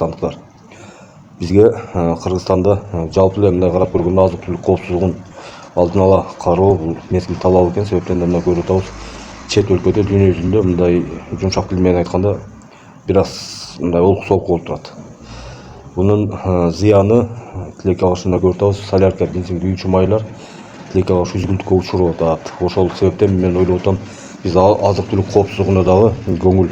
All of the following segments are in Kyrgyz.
Tanıklar. Бизге Кыргызстанда жалпы эле мындай карап көргөндө азык-түлүк коопсуздугун алдын ала кароо бул мезгил талап экен. Себептен мына көрүп атабыз. Чет өлкөдө дүйнө жүзүндө мындай жумшак тил менен айтканда бир аз мындай олку-солку болуп турат. Бунун зыяны тилекке каршы мына көрүп атабыз. Солярка бензиндик үй чумайлар тилекке каршы үзгүлтүккө учуруп атат. Ошол себептен мен ойлоп атам, биз азык-түлүк коопсуздугуна дагы көңүл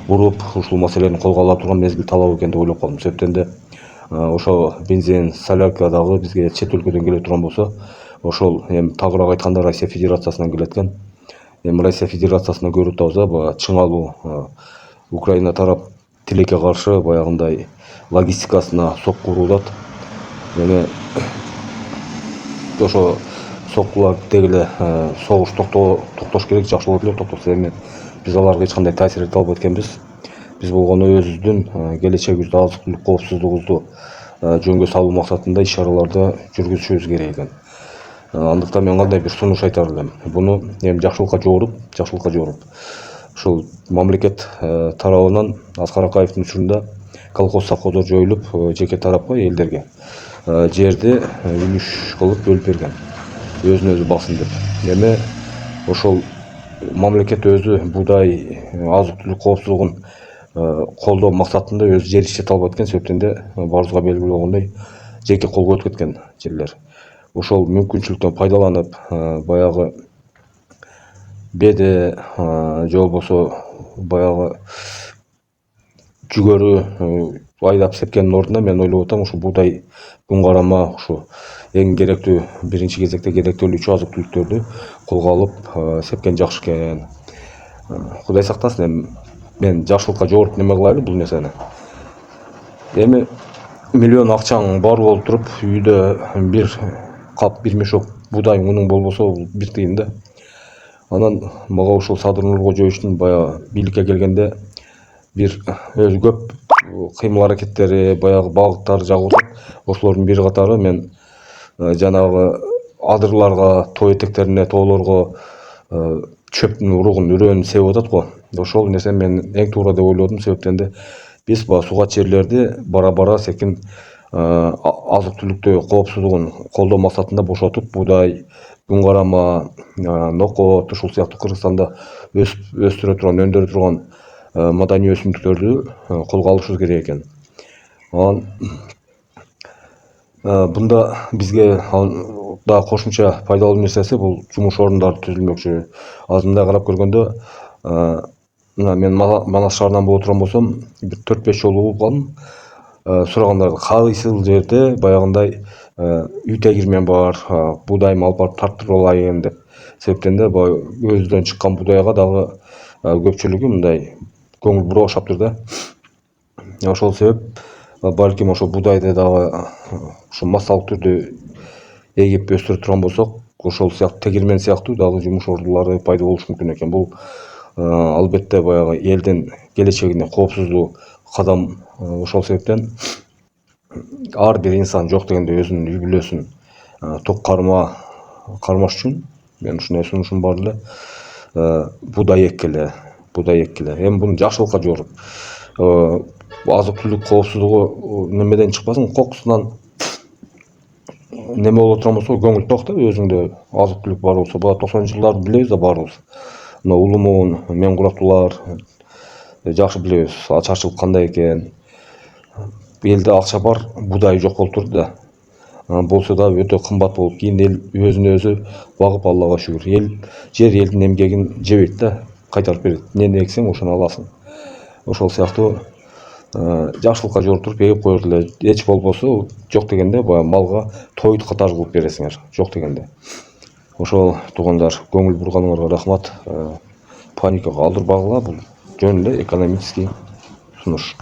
буруп, ушул маселени колго ала турган мезгил талап экен деп ойлоп калдым. Себептен де ошо бензин, солярка дагы бизге чет өлкөдөн келе турган болсо, ошол эми тагыраак айтканда Россия Федерациясынан келет экен. Эми Россия Федерациясынан көрүп атабыз, баягы чыңалуу Украина тарап тилекке каршы баягындай логистикасына сокку уруулат. Эми ошо соккулар деги эле согуш токтош керек, жакшы болот эле токтосо. Эми биз аларга эч кандай таасир эте албайт экенбиз. Биз болгону өзүбүздүн келечегибизди, азык-түлүк коопсуздугубузду жөнгө салуу максатында иш-чараларды жүргүзүшүбүз керек экен. Андыктан мен кандай бир сунуш айтар элем. Буну эми жакшылыкка жооруп, ушул мамлекет тарабынан Аскар Акаевдин учурунда колхоз совхоздор жоюлуп, жеке тарапка, элдерге жерди үлүш кылып бөлүп берген. Өзүнө өзү бассын деп. Эми ошол мамлекет өзү буудай азык-түлүк коопсуздугун колдоо максатында өзү жер иштете албайт экен. Себептен де баарыбызга белгилүү болгондой жеке колго өтүп кеткен жерлер. Ошол мүмкүнчүлүктөн пайдаланып, баягы беде же болбосо баягы жүгөрү айдап сепкендин ордуна мен ойлоп атам, ушу буудай, күн карама, ушу эң керектүү, биринчи кезекте керектөлүүчү азык-түлүктөрдү колго алып сепкен жакшы экен. Кудай сактасын, эми мен жакшылыкка жооруп неме кылайлы бул нерсени. Эми миллион акчаң бар болуп туруп, үйдө бир кап, бир мешок буудай унуң болбосо, бир тыйын да. Анан мага ушул Садыр Нуркожоевичтин баягы бийликке келгенде бир өзү көп кыймыл аракеттери, баягы багыттары жагып атат. Ошолордун бир катары мен жанагы адырларга, тоо этектерине, тоолорго чөптүн уругун, үрөөнү себип атат го. Ошол нерсе мен эң туура деп ойлодум. Себептен де биз сугат жерлерди бара-бара секин азык-түлүктү коопсуздугун колдоо максатында бошотуп, буудай, күн карама, нокот, ушул сыяктуу Кыргызстанда өстүрө турган, өндүрө турган маданий өсүмдүктөрдү колго алышыбыз керек экен. Анан бунда бизге да кошумча пайдалуу нерсеси бул жумуш орундары түзүлмөкчү. Азыр мындай карап көргөндө, мына мен Манас шаарынан боло турган болсом, бир 4-5 жолу угуп калдым. Сурагандар кайсыл жерде баягындай үй тегирмен бар, буудайымды алып барып тарттырып алайын деп. Себептен де өзүдөн чыккан буудайга дагы көпчүлүгү мындай көңүл бура баштаптыр да. Ошол себеп балким ошо буудайды дагы ошо массалык түрдө эгип өстүрө турган болсок, ошол сыяктуу тегирмен сыяктуу дагы жумуш ордулары пайда болушу мүмкүн экен. Бул албетте баягы элдин келечегине коопсуздуу кадам. Ошол себептен ар бир инсан жок дегенде өзүнүн үй бүлөсүн ток кармаш үчүн мен ушундай сунушум бар эле. Буудай эккиле. Эми буну жакшылыкка жооруп, азык-түлүк коопсуздугу немеден чыкпасын, кокусунан неме боло турган болсо, көңүл ток да, өзүңдө азык-түлүк бар болсо. Бала 90-жылдарды билебиз да баарыбыз. Мына Улумун, Мен Курактуулар жакшы билебиз, ачарчылык кандай экен. Элде акча бар, буудай жок болуп турду да. Болсо да өтө кымбат болуп, кийин эл өзүнө өзү багып, Аллага шүгүр. Жер элдин эмгегин жебейт да, кайтарып берет. Эмнени эксең, ошону аласың. Ошол сыяктуу жакшылыкка жооруп туруп эгип коет эле. Эч болбосо жок дегенде баягы малга тойду катары кылып бересиңер, жок дегенде. Ошол туугандар, көңүл бурганыңарга рахмат. Паникага алдырбагыла, бул жөн эле экономический сунуш.